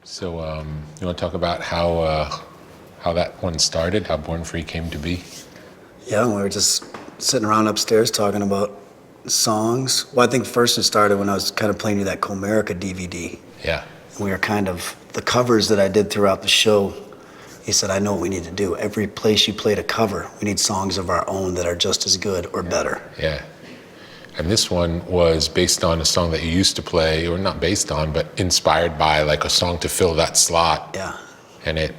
So you want to talk about how that one started, how Born Free came to be? Yeah, we were just sitting around upstairs talking about songs. Well, I think first it started when I was kind of playing you that Comerica DVD. Yeah. And we were kind of, the covers that I did throughout the show, he said, I know what we need to do. Every place you played a cover, we need songs of our own that are just as good or better. Yeah. And this one was based on a song that you used to play, or not based on, but inspired by like a song to fill that slot. Yeah. And it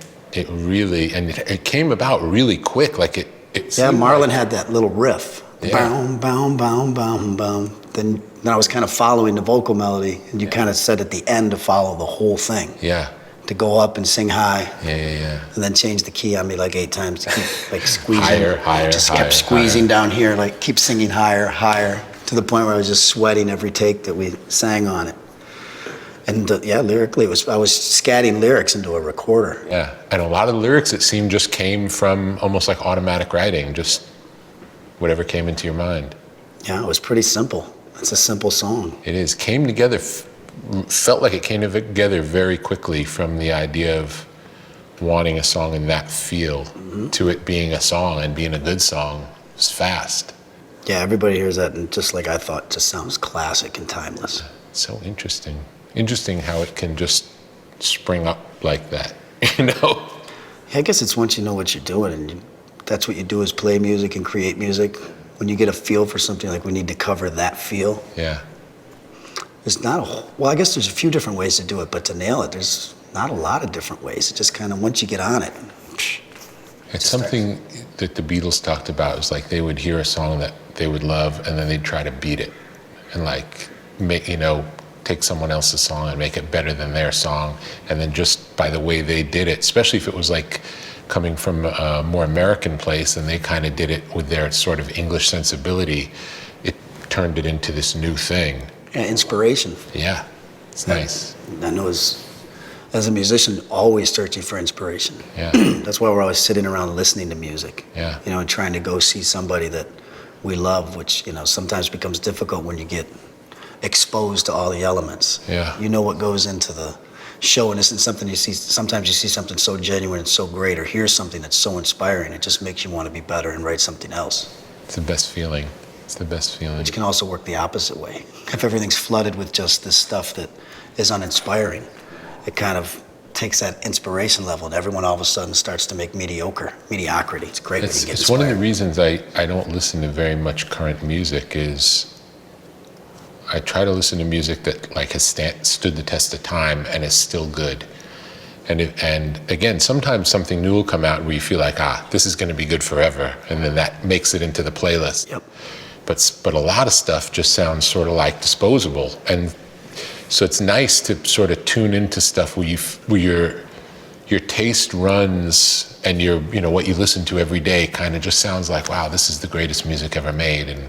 really, and it came about really quick. Like it yeah, Marlon had that little riff. Yeah. Boom, boom, boom, boom, boom. Then I was kind of following the vocal melody, and you kind of said at the end to follow the whole thing. Yeah. To go up and sing high. Yeah. And then change the key on me like 8 times to keep like squeezing. higher, just higher, kept squeezing higher. Down here, like keep singing higher, to the point where I was just sweating every take that we sang on it. And yeah, lyrically, I was scatting lyrics into a recorder. Yeah, and a lot of the lyrics, it seemed, just came from almost like automatic writing, just whatever came into your mind. Yeah, it was pretty simple. It's a simple song. It is. Came together, felt like it came together very quickly from the idea of wanting a song in that feel to it being a song and being a good song. It was fast. Yeah, everybody hears that, and just like I thought, just sounds classic and timeless. So interesting. Interesting how it can just spring up like that, you know? Yeah, I guess it's once you know what you're doing, and that's what you do is play music and create music. When you get a feel for something, like we need to cover that feel. Yeah. There's not well, I guess there's a few different ways to do it, but to nail it, there's not a lot of different ways. It just kind of, once you get on it. It's something that the Beatles talked about. It was like they would hear a song that they would love, and then they'd try to beat it and like make, take someone else's song and make it better than their song. And then just by the way they did it, especially if it was like coming from a more American place and they kind of did it with their sort of English sensibility, it turned it into this new thing. Yeah, inspiration. Yeah, it's nice. I know as a musician, always searching for inspiration. Yeah. That's why we're always sitting around listening to music. Yeah. And trying to go see somebody that we love, which, sometimes becomes difficult when you get exposed to all the elements. Yeah. You know what goes into the show, and this isn't something you see. Sometimes you see something so genuine and so great, or hear something that's so inspiring, it just makes you want to be better and write something else. It's the best feeling. It's the best feeling. Which can also work the opposite way. If everything's flooded with just this stuff that is uninspiring, it kind of takes that inspiration level, and everyone all of a sudden starts to make mediocrity. It's great when you get It's inspired. one of the reasons I don't listen to very much current music is I try to listen to music that like has stood the test of time and is still good. And again, sometimes something new will come out where you feel like, this is going to be good forever, and then that makes it into the playlist. Yep. But a lot of stuff just sounds sort of like disposable, and so it's nice to sort of tune into stuff where your taste runs, and what you listen to every day kind of just sounds like, wow, this is the greatest music ever made, and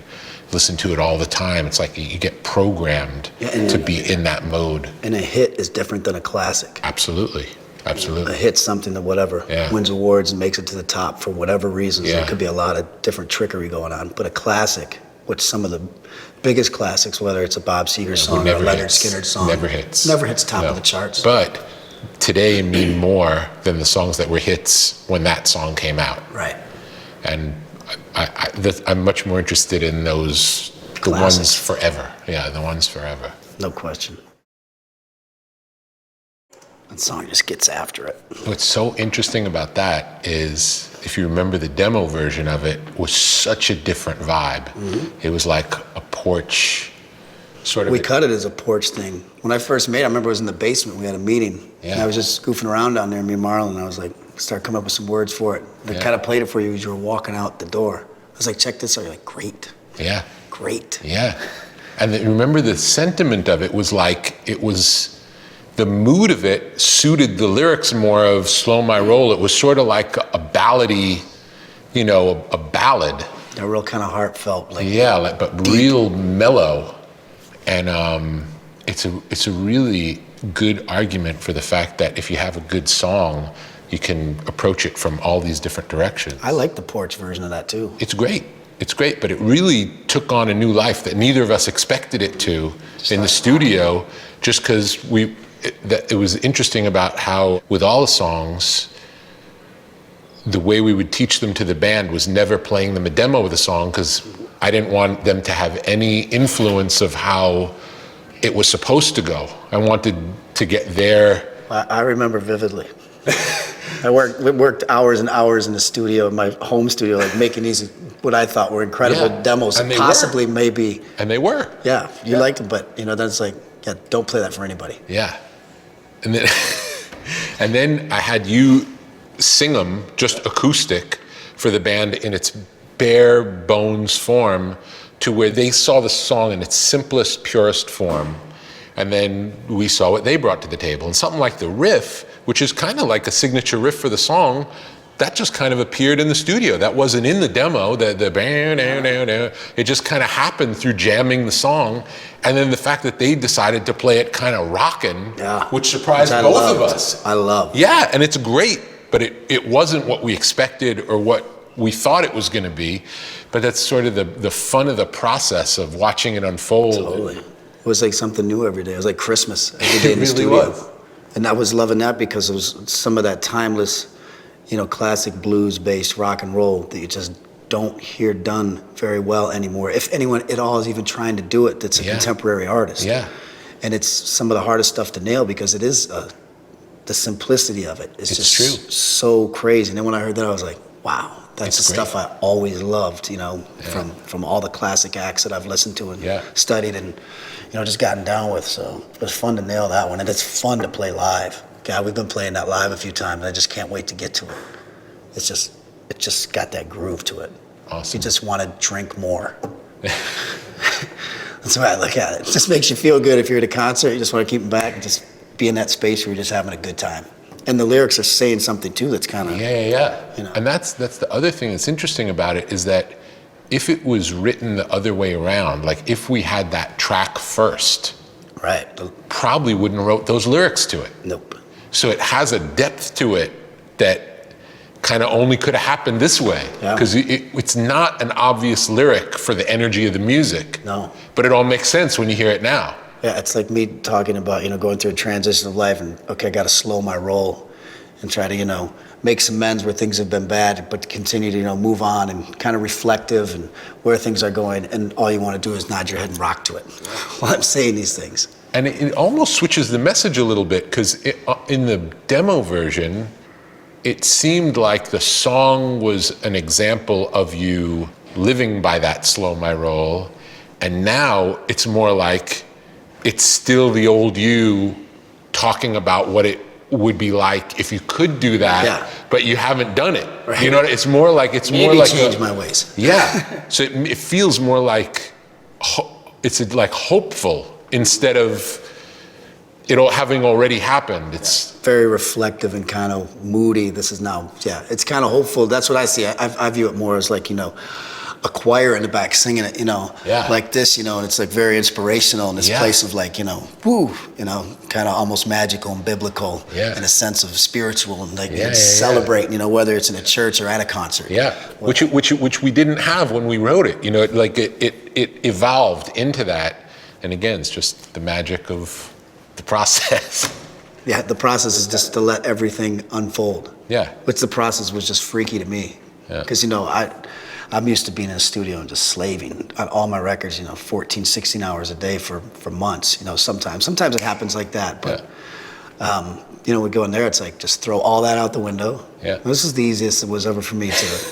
listen to it all the time. It's like you get programmed to be in that mode. And a hit is different than a classic. Absolutely. A hit's something that wins awards and makes it to the top for whatever reasons. Yeah. There could be a lot of different trickery going on. But a classic, which some of the biggest classics, whether it's a Bob Seger song or a Leonard Skinner song, never hits top of the charts. But today mean more than the songs that were hits when that song came out. Right. And I'm much more interested in the ones forever. Yeah, the ones forever. No question. That song just gets after it. What's so interesting about that is, if you remember, the demo version of it was such a different vibe. Mm-hmm. It was like a porch sort of. We cut it as a porch thing. When I first made it, I remember I was in the basement. We had a meeting. Yeah. And I was just goofing around down there, me and Marlon, and I was like, start coming up with some words for it. I kind of played it for you as you were walking out the door. I was like, check this out. You're like, great. Yeah. Great. Yeah. And remember, the sentiment of it was like, the mood of it suited the lyrics more of Slow My Roll. It was sort of like a ballady, a ballad. A real kind of heartfelt. But deep. Real mellow. And it's a really good argument for the fact that if you have a good song, you can approach it from all these different directions. I like the porch version of that too. It's great, but it really took on a new life that neither of us expected it to in the studio, just because it was interesting about how with all the songs, the way we would teach them to the band was never playing them a demo of the song, because I didn't want them to have any influence of how it was supposed to go. I wanted to get there. I remember vividly. We worked hours and hours in the studio, my home studio, like making these what I thought were incredible demos, and possibly maybe. And they were. Yeah, you liked them, but then it's like, yeah, don't play that for anybody. Yeah, and then and then I had you sing them just acoustic for the band in its bare bones form, to where they saw the song in its simplest, purest form. And then we saw what they brought to the table. And something like the riff, which is kind of like a signature riff for the song, that just kind of appeared in the studio. That wasn't in the demo. It just kind of happened through jamming the song. And then the fact that they decided to play it kind of rocking, which surprised both of us. I love. Yeah, and it's great, but it wasn't what we expected or what we thought it was going to be. But that's sort of the fun of the process of watching it unfold. Totally. It was like something new every day. It was like Christmas every day in the studio. Was. And I was loving that because it was some of that timeless, classic blues-based rock and roll that you just don't hear done very well anymore. If anyone at all is even trying to do it, that's a contemporary artist. Yeah. And it's some of the hardest stuff to nail because it is the simplicity of it. It's just true. So crazy. And then when I heard that, I was like, wow. That's the great. stuff I always loved, from all the classic acts that I've listened to and studied and, just gotten down with. So it was fun to nail that one. And it's fun to play live. God, we've been playing that live a few times. I just can't wait to get to it. It just got that groove to it. Awesome. You just want to drink more. That's the way I look at it. It just makes you feel good if you're at a concert. You just want to keep them back and just be in that space where you're just having a good time. And the lyrics are saying something too that's kind of And that's the other thing that's interesting about it, is that if it was written the other way around, like if we had that track first, right, probably wouldn't have wrote those lyrics to it. Nope. So it has a depth to it that kind of only could have happened this way, because it's not an obvious lyric for the energy of the music. No. But it all makes sense when you hear it now. Yeah, it's like me talking about, going through a transition of life and, okay, I got to slow my roll and try to, make some amends where things have been bad, but continue to, move on and kind of reflective and where things are going. And all you want to do is nod your head and rock to it while I'm saying these things. And it almost switches the message a little bit, because in the demo version, it seemed like the song was an example of you living by that slow my roll. And now it's more like, it's still the old you talking about what it would be like if you could do that, but you haven't done it. Right. You know, it's more like change my ways. Yeah. So it feels more like it's like hopeful instead of it all having already happened. It's very reflective and kind of moody. This is now, it's kind of hopeful. That's what I see. I view it more as like, a choir in the back singing it, like this, and it's like very inspirational in this place of like, woo, kind of almost magical and biblical in a sense of spiritual and like celebrating, whether it's in a church or at a concert. Yeah, which we didn't have when we wrote it, like it evolved into that. And again, it's just the magic of the process. Yeah, the process is just to let everything unfold. Yeah. Which the process was just freaky to me. Because, I'm used to being in a studio and just slaving on all my records, 14, 16 hours a day for months, sometimes. Sometimes it happens like that, but, we go in there, it's like, just throw all that out the window. Yeah. This is the easiest it was ever for me to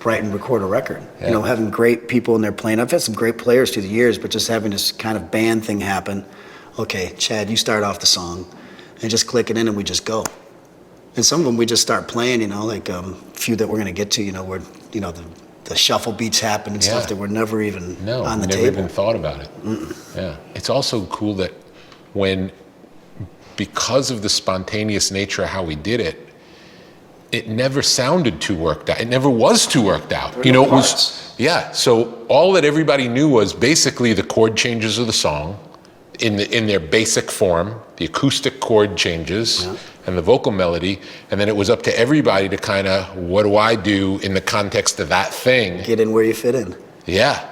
write and record a record. Having great people in there playing. I've had some great players through the years, but just having this kind of band thing happen. Okay, Chad, you start off the song, and just click it in and we just go. And some of them we just start playing, like a few that we're going to get to, where, the shuffle beats happen and stuff that were never even on the table. Never even thought about it. Yeah. It's also cool that because of the spontaneous nature of how we did it, it never sounded too worked out. It never was too worked out. It was, so all that everybody knew was basically the chord changes of the song in their basic form, the acoustic chord changes and the vocal melody, and then it was up to everybody to kind of, what do I do in the context of that thing? Get in where you fit in. Yeah.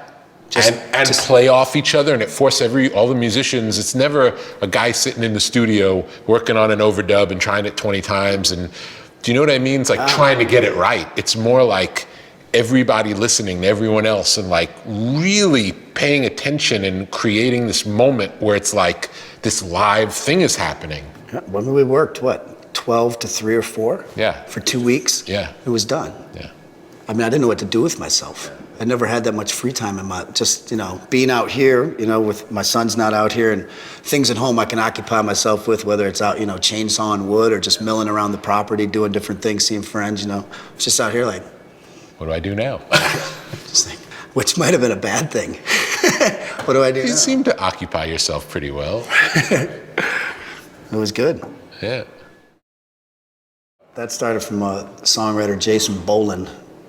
and play off each other, and it forced all the musicians. It's never a guy sitting in the studio working on an overdub and trying it 20 times. And do you know what I mean? It's like trying to get it right. It's more like everybody listening to everyone else and like really paying attention and creating this moment where it's like this live thing is happening. When we worked, 12 to 3 or 4? Yeah. For 2 weeks? Yeah. It was done. Yeah. I mean, I didn't know what to do with myself. I never had that much free time in my, just, being out here, with my son's not out here, and things at home I can occupy myself with, whether it's out, chainsawing wood or just milling around the property, doing different things, seeing friends, just out here like, what do I do now? just like, which might have been a bad thing. What do I do now? You seem to occupy yourself pretty well. It was good. Yeah. That started from songwriter Jason Bolin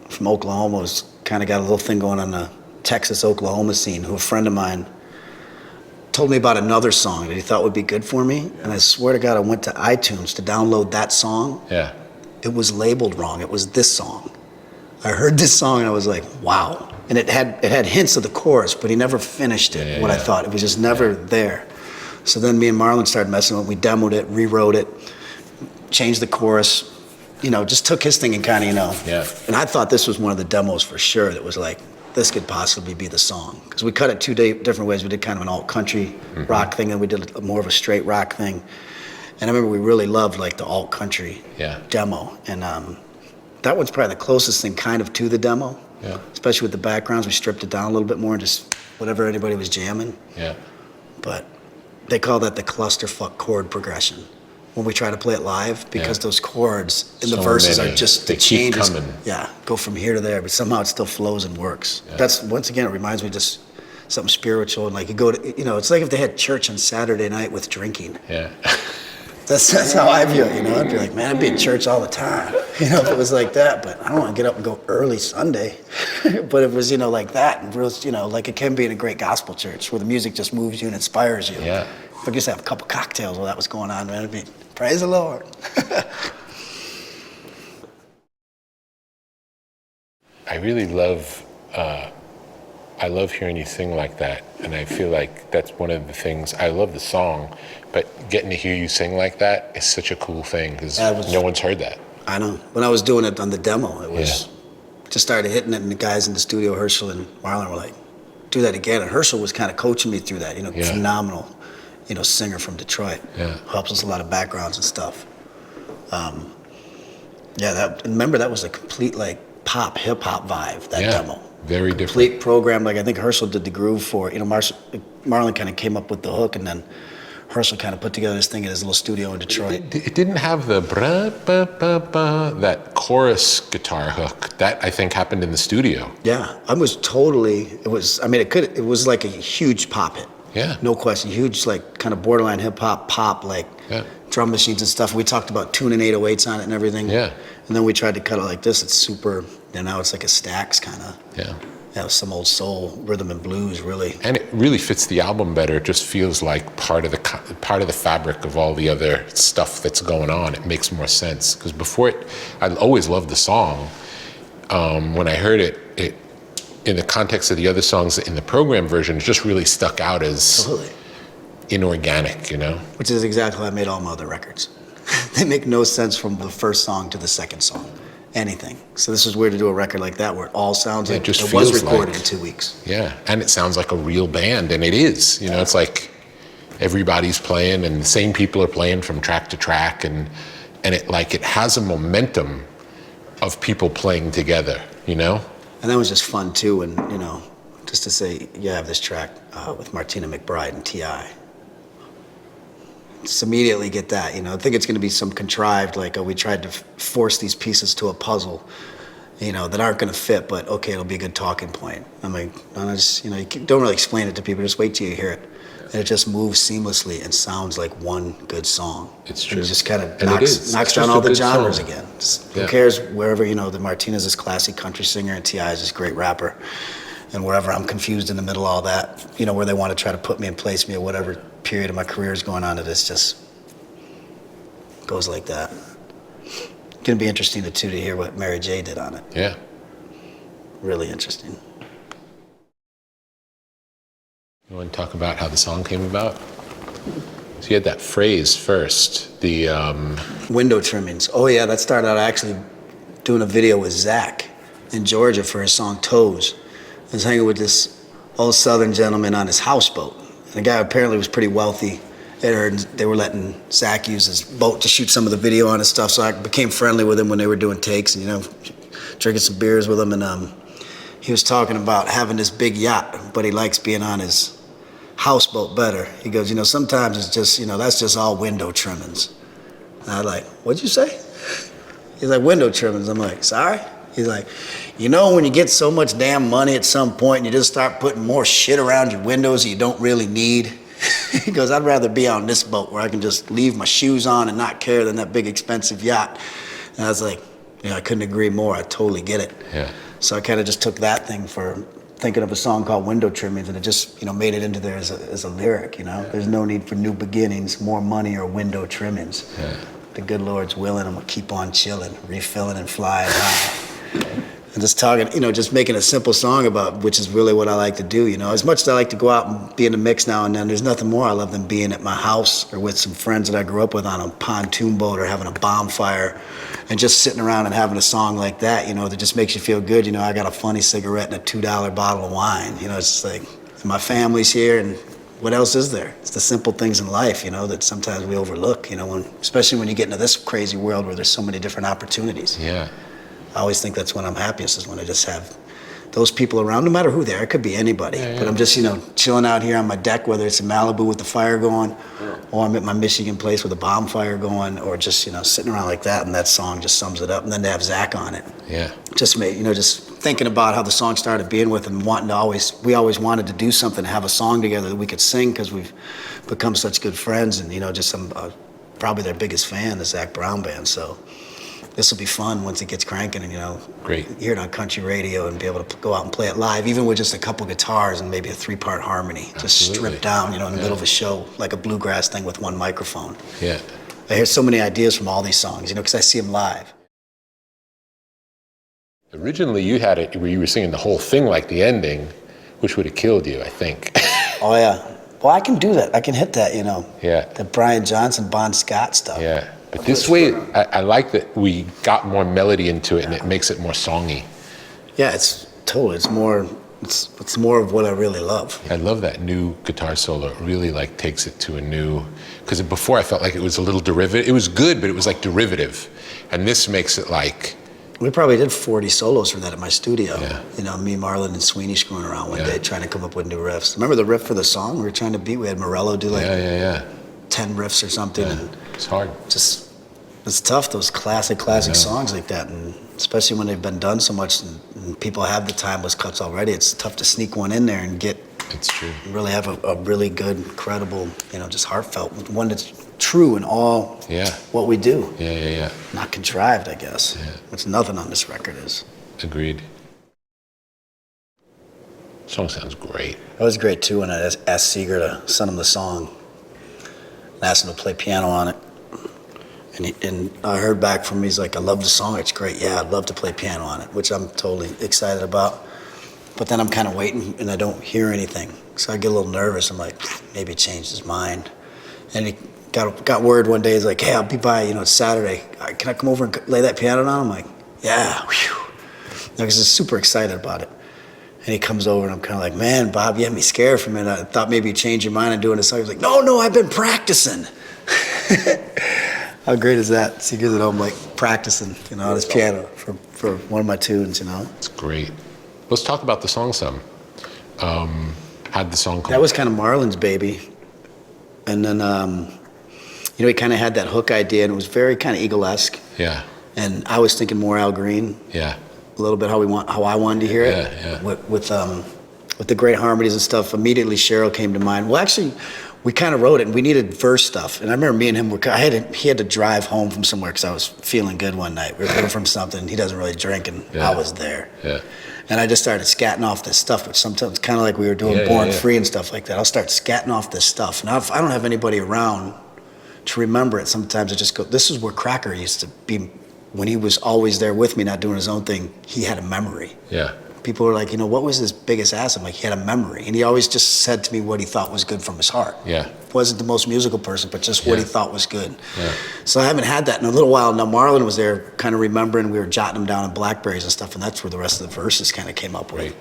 from Oklahoma. Was kind of got a little thing going on the Texas, Oklahoma scene, who a friend of mine told me about another song that he thought would be good for me. And I swear to God, I went to iTunes to download that song. Yeah. It was labeled wrong. It was this song. I heard this song and I was like, wow. And it had hints of the chorus, but he never finished it, I thought. It was just never there. So then me and Marlon started messing with it. We demoed it, rewrote it, changed the chorus, just took his thing and kind of, Yeah. And I thought this was one of the demos for sure that was like, this could possibly be the song. Because we cut it 2 different ways. We did kind of an alt-country rock thing, and we did more of a straight rock thing. And I remember we really loved like the alt-country demo. And that one's probably the closest thing kind of to the demo. Yeah. Especially with the backgrounds. We stripped it down a little bit more and just whatever anybody was jamming. Yeah. But they call that the clusterfuck chord progression when we try to play it live, because those chords in the So verses many. are just They the keep changes. coming. Yeah, go from here to there, but somehow it still flows and works. Yeah. That's, once again, it reminds me just something spiritual, and like you go to, it's like if they had church on Saturday night with drinking. Yeah. That's how I view it, I'd be like, man, I'd be in church all the time, if it was like that, but I don't want to get up and go early Sunday. But if it was, like that, and real, like it can be in a great gospel church where the music just moves you and inspires you. Yeah. If I just have a couple cocktails while that was going on, man, it'd be, praise the Lord. I really love, I love hearing you sing like that, and I feel like that's one of the things. I love the song, but getting to hear you sing like that is such a cool thing, because no one's heard that. I know. When I was doing it on the demo, it was just started hitting it, and the guys in the studio, Herschel and Marlon, were like, do that again. And Herschel was kind of coaching me through that, phenomenal, singer from Detroit. Yeah. Helps us a lot of backgrounds and stuff. Remember that was a complete like pop, hip hop vibe, that demo. Very Complete different. program. Like I think Herschel did the groove for, Marlon kind of came up with the hook, and then Herschel kind of put together this thing in his little studio in Detroit. It didn't have the bra, ba, ba, ba, that chorus guitar hook. That, I think, happened in the studio. Yeah, it was like a huge pop hit. Yeah. No question. Huge, like kind of borderline hip hop, pop, like drum machines and stuff. We talked about tuning 808s on it and everything. Yeah. And then we tried to cut it like this. It's super, now it's like a Stax kind of. Yeah. Some old soul, rhythm and blues, really. And it really fits the album better. It just feels like part of the fabric of all the other stuff that's going on. It makes more sense. Because before it, I always loved the song. When I heard it, in the context of the other songs in the program version, it just really stuck out as inorganic, Which is exactly how I made all my other records. They make no sense from the first song to the second song. Anything. So this was weird to do a record like that where it all sounds like just it was feels recorded like, in 2 weeks. Yeah, and it sounds like a real band, and it is. It's like everybody's playing, and the same people are playing from track to track, and it has a momentum of people playing together, And that was just fun too, and just to say, you have this track with Martina McBride and T.I. Just immediately get that, I think it's going to be some contrived, like, we tried to force these pieces to a puzzle, that aren't going to fit, but okay, it'll be a good talking point. I'm like, no, just, you don't really explain it to people, just wait till you hear it. And it just moves seamlessly and sounds like one good song. It's true. And it just kind of It's knocks just down all a the good genres song. again. Who cares wherever, the Martina's this classic country singer and T.I. is this great rapper. And wherever I'm confused in the middle of all that, where they want to try to put me and place me at whatever period of my career is going on, it just goes like that. It's going to be interesting to hear what Mary J did on it. Yeah. Really interesting. You want to talk about how the song came about? So you had that phrase first, the Window trimmings. Oh yeah, that started out actually doing a video with Zach in Georgia for his song Toes. I was hanging with this old Southern gentleman on his houseboat. And the guy apparently was pretty wealthy. They were letting Zach use his boat to shoot some of the video on and stuff, so I became friendly with him when they were doing takes and, drinking some beers with him. And he was talking about having this big yacht, but he likes being on his houseboat better. He goes, sometimes it's just, that's just all window trimmings. And I was like, what'd you say? He's like, window trimmings. I'm like, sorry? He's like, when you get so much damn money at some point and you just start putting more shit around your windows that you don't really need. He goes, I'd rather be on this boat where I can just leave my shoes on and not care than that big expensive yacht. And I was like, I couldn't agree more. I totally get it. Yeah. So I kind of just took that thing for thinking of a song called Window Trimmings, and it just, made it into there as a lyric, There's no need for new beginnings, more money or window trimmings. Yeah. The good Lord's willing, I'm gonna keep on chilling, refilling and flying high. And just talking, just making a simple song about, which is really what I like to do, As much as I like to go out and be in the mix now and then, there's nothing more I love than being at my house or with some friends that I grew up with on a pontoon boat or having a bonfire and just sitting around and having a song like that, that just makes you feel good. I got a funny cigarette and a $2 bottle of wine. It's just like, my family's here and what else is there? It's the simple things in life, that sometimes we overlook, especially when you get into this crazy world where there's so many different opportunities. Yeah. I always think that's when I'm happiest, is when I just have those people around, no matter who they are. It could be anybody. Yeah. But I'm just, chilling out here on my deck, whether it's in Malibu with the fire going, or I'm at my Michigan place with a bonfire going, or just, sitting around like that, and that song just sums it up. And then to have Zach on it. Yeah. Just made, just thinking about how the song started being with and wanting to we always wanted to do something, to have a song together that we could sing because we've become such good friends. And, just I'm probably their biggest fan, the Zach Brown Band. So this will be fun once it gets cranking and, Great. Hear it on country radio and be able to go out and play it live, even with just a couple guitars and maybe a 3-part harmony, just stripped down, in the middle of a show, like a bluegrass thing with one microphone. Yeah. I hear so many ideas from all these songs, because I see them live. Originally, you had it where you were singing the whole thing like the ending, which would have killed you, I think. Oh, yeah. Well, I can do that. I can hit that, Yeah. The Brian Johnson, Bon Scott stuff. Yeah. But this way, I like that we got more melody into it, and it makes it more songy. Yeah, it's totally. It's more of what I really love. I love that new guitar solo. It really takes it to a new, because before I felt like it was a little derivative. It was good, but it was like derivative. And this makes it like. We probably did 40 solos for that at my studio. Yeah. Me, Marlon, and Sweeney screwing around one day trying to come up with new riffs. Remember the riff for the song we were trying to beat? We had Morello do 10 riffs or something. Yeah. And It's hard. It's tough, those classic songs like that, and especially when they've been done so much and people have the timeless cuts already, it's tough to sneak one in there and It's true. really have a really good, credible, just heartfelt one that's true in all what we do. Yeah. Not contrived, I guess. Yeah. Which nothing on this record is. Agreed. Song sounds great. That was great too when I asked Seeger to send him the song and asked him to play piano on it. And I heard back from him, he's like, I love the song, it's great. Yeah, I'd love to play piano on it, which I'm totally excited about. But then I'm kind of waiting and I don't hear anything. So I get a little nervous. I'm like, maybe he changed his mind. And he got word one day, he's like, hey, I'll be by, it's Saturday. Can I come over and lay that piano down? I'm like, yeah, because he's super excited about it. And he comes over and I'm kind of like, man, Bob, you had me scared for a minute. I thought maybe you'd change your mind on doing this song. He's like, no, I've been practicing. How great is that? So he gets at home practicing, on his piano for one of my tunes, It's great. Let's talk about the song some. How'd the song come? That was kind of Marlon's baby. And then, he kind of had that hook idea, and it was very kind of Eagle-esque. Yeah. And I was thinking more Al Green. Yeah. A little bit how I wanted to hear it. Yeah. With the great harmonies and stuff. Immediately Cheryl came to mind. Well, actually, we kind of wrote it, and we needed verse stuff. And I remember me and him he had to drive home from somewhere because I was feeling good one night. We were coming from something. He doesn't really drink, and I was there. Yeah. And I just started scatting off this stuff, which sometimes kind of like we were doing Born Free and stuff like that. I'll start scatting off this stuff. And if I don't have anybody around to remember it, sometimes I just go, this is where Cracker used to be. When he was always there with me, not doing his own thing, he had a memory. Yeah. People were like, what was his biggest asset? I'm like, he had a memory. And he always just said to me what he thought was good from his heart. Yeah. Wasn't the most musical person, but just what he thought was good. Yeah. So I haven't had that in a little while. Now Marlon was there kind of remembering, we were jotting them down in Blackberries and stuff, and that's where the rest of the verses kind of came up with. Right.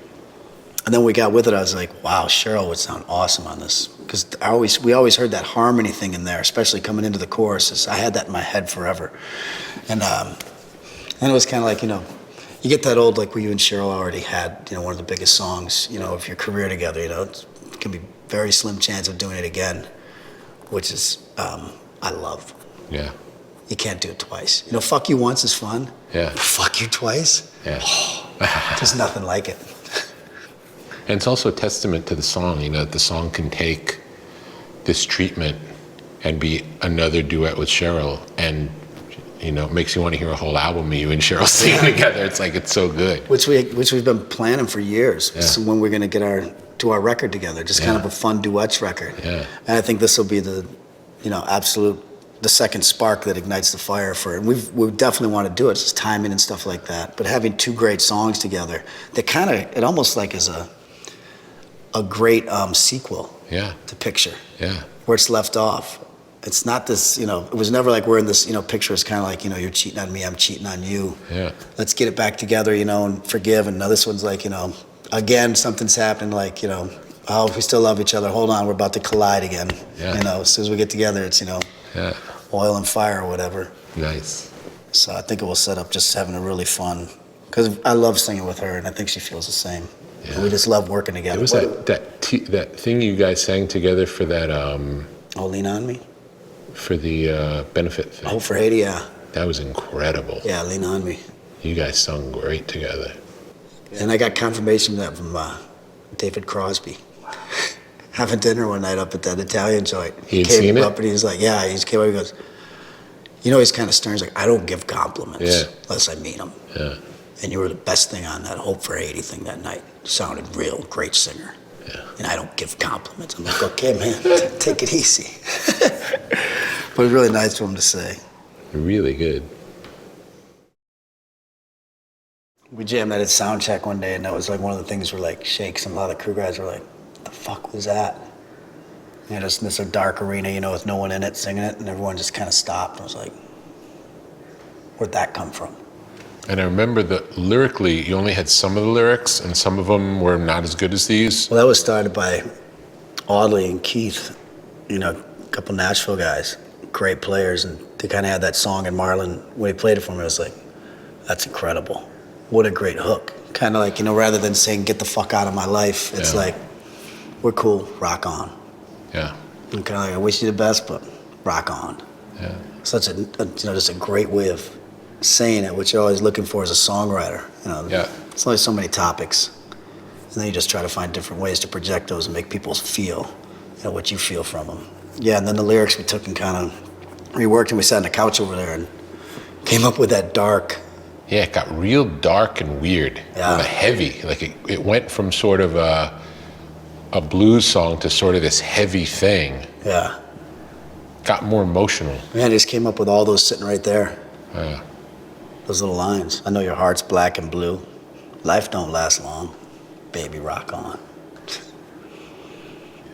And then we got with it, I was like, wow, Cheryl would sound awesome on this. Because we always heard that harmony thing in there, especially coming into the choruses. I had that in my head forever. And it was kind of like, you get that old, like where you and Cheryl already had, one of the biggest songs, of your career together, it can be very slim chance of doing it again, which is, I love. Yeah. You can't do it twice. Fuck You Once is fun. Yeah. Fuck You Twice? Yeah. There's nothing like it. And it's also a testament to the song, that the song can take this treatment and be another duet with Cheryl, and it makes you want to hear a whole album of you and Cheryl singing together. It's like, it's so good. Which we've been planning for years. Yeah. So when we're going to do our record together, just kind of a fun duets record. Yeah. And I think this will be the, the second spark that ignites the fire for it. And we definitely want to do it. It's just timing and stuff like that. But having two great songs together, it almost like is a great sequel. Yeah. To Picture. Yeah. Where it's left off. It's not this, it was never like we're in this, Picture is kind of like, you're cheating on me, I'm cheating on you. Yeah. Let's get it back together, and forgive. And now this one's like, again, something's happening, like, oh, we still love each other. Hold on, we're about to collide again. Yeah. As soon as we get together, it's, Yeah. oil and fire or whatever. Nice. So I think it will set up just having a really fun, because I love singing with her, and I think she feels the same. Yeah. And we just love working together. It was that thing you guys sang together for that, Oh, Lean On Me? for the benefit thing. Oh, for Haiti, yeah. That was incredible. Yeah, Lean On Me. You guys sung great together. And I got confirmation of that from David Crosby. Having dinner one night up at that Italian joint. He had seen it? Up and he was like, yeah, he came up, he goes, he's kind of stern. He's like, I don't give compliments unless I mean them. Yeah. And you were the best thing on that Hope for 80 thing that night. You sounded real, great singer. Yeah. And I don't give compliments. I'm like, okay, man, take it easy. But it was really nice of him to say. Really good. We jammed at a sound check one day, and that was like one of the things where like shakes, and a lot of the crew guys were like, what the fuck was that? Just in this dark arena, with no one in it singing it, and everyone just kind of stopped. I was like, where'd that come from? And I remember that lyrically, you only had some of the lyrics, and some of them were not as good as these. Well, that was started by Audley and Keith, a couple Nashville guys, great players, and they kind of had that song, and Marlon, when he played it for me, I was like, that's incredible. What a great hook. Kind of like, rather than saying, get the fuck out of my life, it's like, we're cool, rock on. Yeah. And kind of like, I wish you the best, but rock on. Yeah. Such just a great way of saying it, which you're always looking for as a songwriter. Yeah. It's only so many topics. And then you just try to find different ways to project those and make people feel, what you feel from them. Yeah, and then the lyrics we took and kind of reworked, and we sat on the couch over there and came up with that dark. Yeah, it got real dark and weird. Yeah. Heavy. Like it went from sort of a blues song to sort of this heavy thing. Yeah. Got more emotional. Man, I just came up with all those sitting right there. Yeah. Those little lines. I know your heart's black and blue. Life don't last long. Baby, rock on.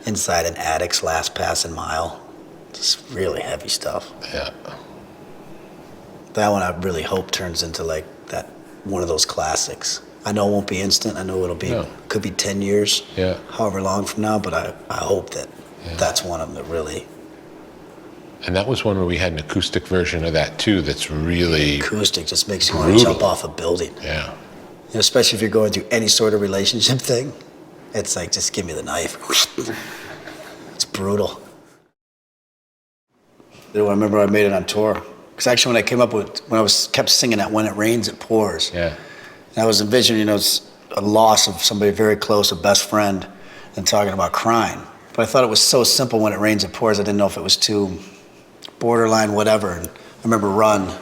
Inside an attic's last passing mile. Just really heavy stuff. Yeah. That one I really hope turns into like that one of those classics. I know it won't be instant. I know it'll be could be 10 years, however long from now. But I hope that that's one of them that really. And that was one where we had an acoustic version of that too. That's really acoustic. Just makes you want to jump off a building. Yeah. Especially if you're going through any sort of relationship thing, it's like just give me the knife. It's brutal. I remember I made it on tour. Because actually when I kept singing that When It Rains, It Pours. Yeah. And I was envisioning, it's a loss of somebody very close, a best friend, and talking about crying. But I thought it was so simple, When It Rains, It Pours, I didn't know if it was too borderline, whatever. And I remember Run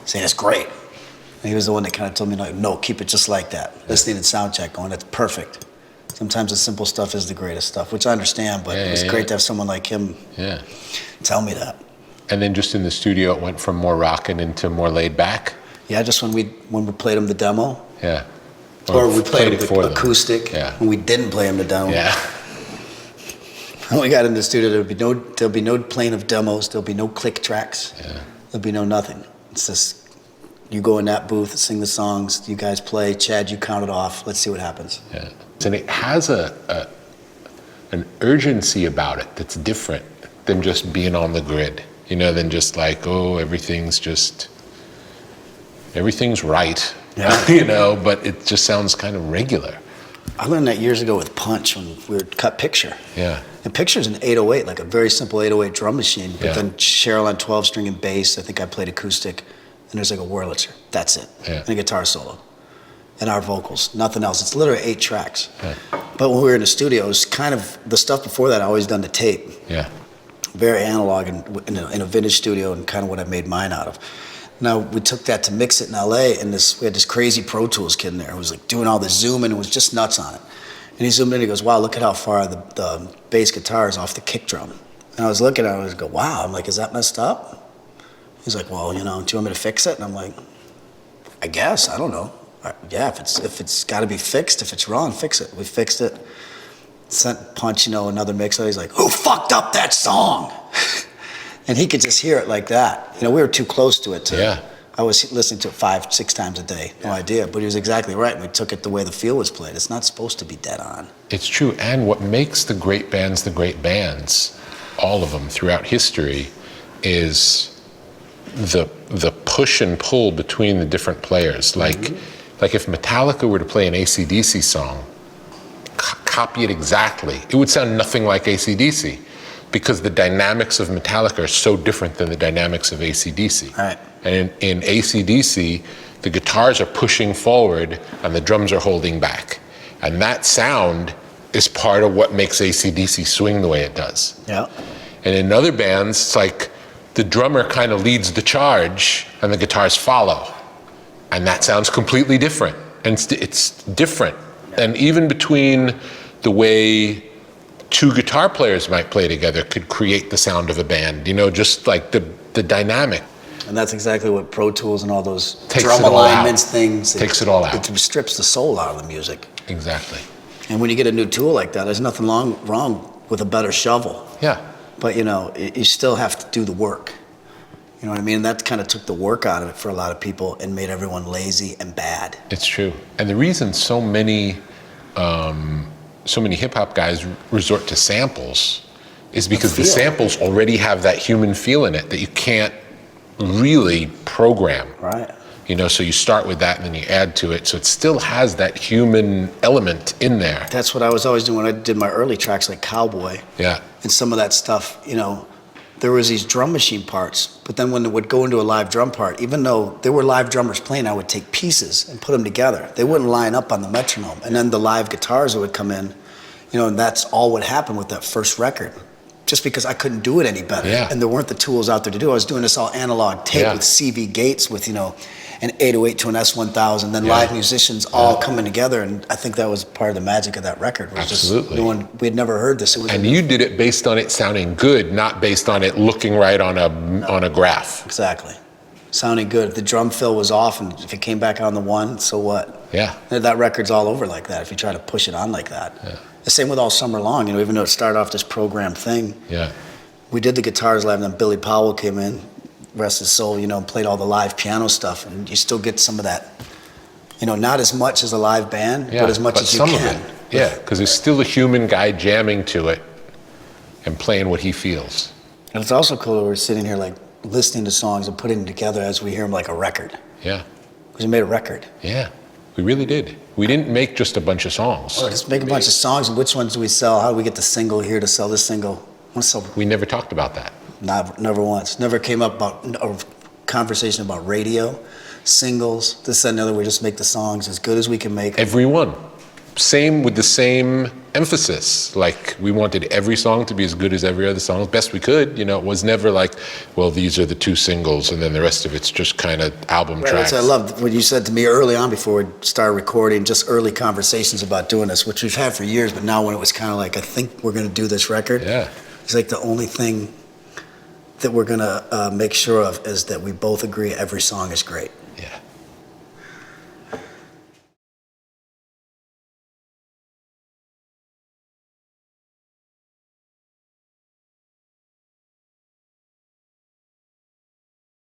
saying, it's great. And he was the one that kind of told me, no, keep it just like that. Listening and sound check going, that's perfect. Sometimes the simple stuff is the greatest stuff, which I understand, but it was great to have someone like him tell me that. And then just in the studio, it went from more rockin' into more laid back? Yeah, just when we played him the demo. Yeah. Or we played it for them. acoustic, Yeah. and we didn't play them to demo. Yeah. When we got in the studio, there'll be no playing of demos. There'll be no click tracks. Yeah. There'll be no nothing. It's just you go in that booth, sing the songs, you guys play. Chad, you count it off. Let's see what happens. Yeah. And it has an urgency about it that's different than just being on the grid. Than just like, oh, everything's right. Yeah. But it just sounds kind of regular. I learned that years ago with Punch when we would cut Picture. Yeah. And Picture's an 808, like a very simple 808 drum machine. But Yeah. then Cheryl on 12 string and bass. I think I played acoustic. And there's like a Wurlitzer. That's it. Yeah. And a guitar solo. And our vocals. Nothing else. It's literally 8 tracks. Yeah. But when we were in the studio, it was kind of the stuff before that I always done to tape. Yeah. Very analog and in a vintage studio, and kind of what I made mine out of. Now we took that to mix it in LA, and we had this crazy Pro Tools kid in there who was like doing all this zooming and was just nuts on it. And he zoomed in and he goes, wow, look at how far the bass guitar is off the kick drum. And I was looking at it and I was go, wow. I'm like, is that messed up? He's like, well, do you want me to fix it? And I'm like, I guess, I don't know. Yeah, if it's got to be fixed, if it's wrong, fix it. We fixed it. Sent Punch, another mix. He's like, who fucked up that song? And he could just hear it like that. We were too close to it. Yeah. I was listening to it 5-6 times a day. No idea. But he was exactly right. We took it the way the feel was played. It's not supposed to be dead on. It's true. And what makes the great bands, all of them throughout history, is the push and pull between the different players. Like if Metallica were to play an AC/DC song, copy it exactly, it would sound nothing like AC/DC, because the dynamics of Metallica are so different than the dynamics of AC/DC. Right. And in AC/DC, the guitars are pushing forward and the drums are holding back. And that sound is part of what makes AC/DC swing the way it does. Yeah. And in other bands, it's like the drummer kind of leads the charge and the guitars follow. And that sounds completely different. And it's different. And even between the way 2 guitar players might play together could create the sound of a band, just like the dynamic. And that's exactly what Pro Tools and all those Takes drum it all alignments out. things. Takes it all out. It strips the soul out of the music. Exactly. And when you get a new tool like that, there's nothing wrong with a better shovel. Yeah. But you still have to do the work. You know what I mean? And that kind of took the work out of it for a lot of people and made everyone lazy and bad. It's true. And the reason so many hip hop guys resort to samples is because the samples already have that human feel in it that you can't really program. Right. So you start with that and then you add to it. So it still has that human element in there. That's what I was always doing when I did my early tracks like Cowboy. Yeah. And some of that stuff, there was these drum machine parts, but then when it would go into a live drum part, even though there were live drummers playing, I would take pieces and put them together. They wouldn't line up on the metronome. And then the live guitars would come in, and that's all what happened with that first record. Just because I couldn't do it any better. Yeah. And there weren't the tools out there to do it. I was doing this all analog tape with CV Gates with, an 808 to an S1000, then live musicians all coming together. And I think that was part of the magic of that record. Was Absolutely. Just we had never heard this. And you did it based on it sounding good, not based on it looking right on a graph. Exactly. Sounding good. If the drum fill was off and if it came back on the 1, so what? Yeah. That record's all over like that if you try to push it on like that. Yeah. The same with All Summer Long, even though it started off this program thing. Yeah. We did the guitars live, and then Billy Powell came in, rest his soul, and played all the live piano stuff, and you still get some of that, not as much as a live band, but as much as you some can. of it. Yeah, because there's still a human guy jamming to it and playing what he feels. And it's also cool that we're sitting here like listening to songs and putting them together as we hear them like a record. Yeah. Because we made a record. Yeah, we really did. We didn't make just a bunch of songs. Oh, just make a bunch of songs, and which ones do we sell? How do we get the single here to sell this single? We never talked about that. Never once. Never came up about a conversation about radio, singles, this, that, and the other. We just make the songs as good as we can make. Every one. Same with the same emphasis. Like, we wanted every song to be as good as every other song, as best we could. It was never like, well, these are the 2 singles, and then the rest of it's just kind of album tracks. I loved what you said to me early on before we started recording, just early conversations about doing this, which we've had for years, but now when it was kind of like, I think we're going to do this record. Yeah. It's like the only thing that we're going to make sure of is that we both agree every song is great.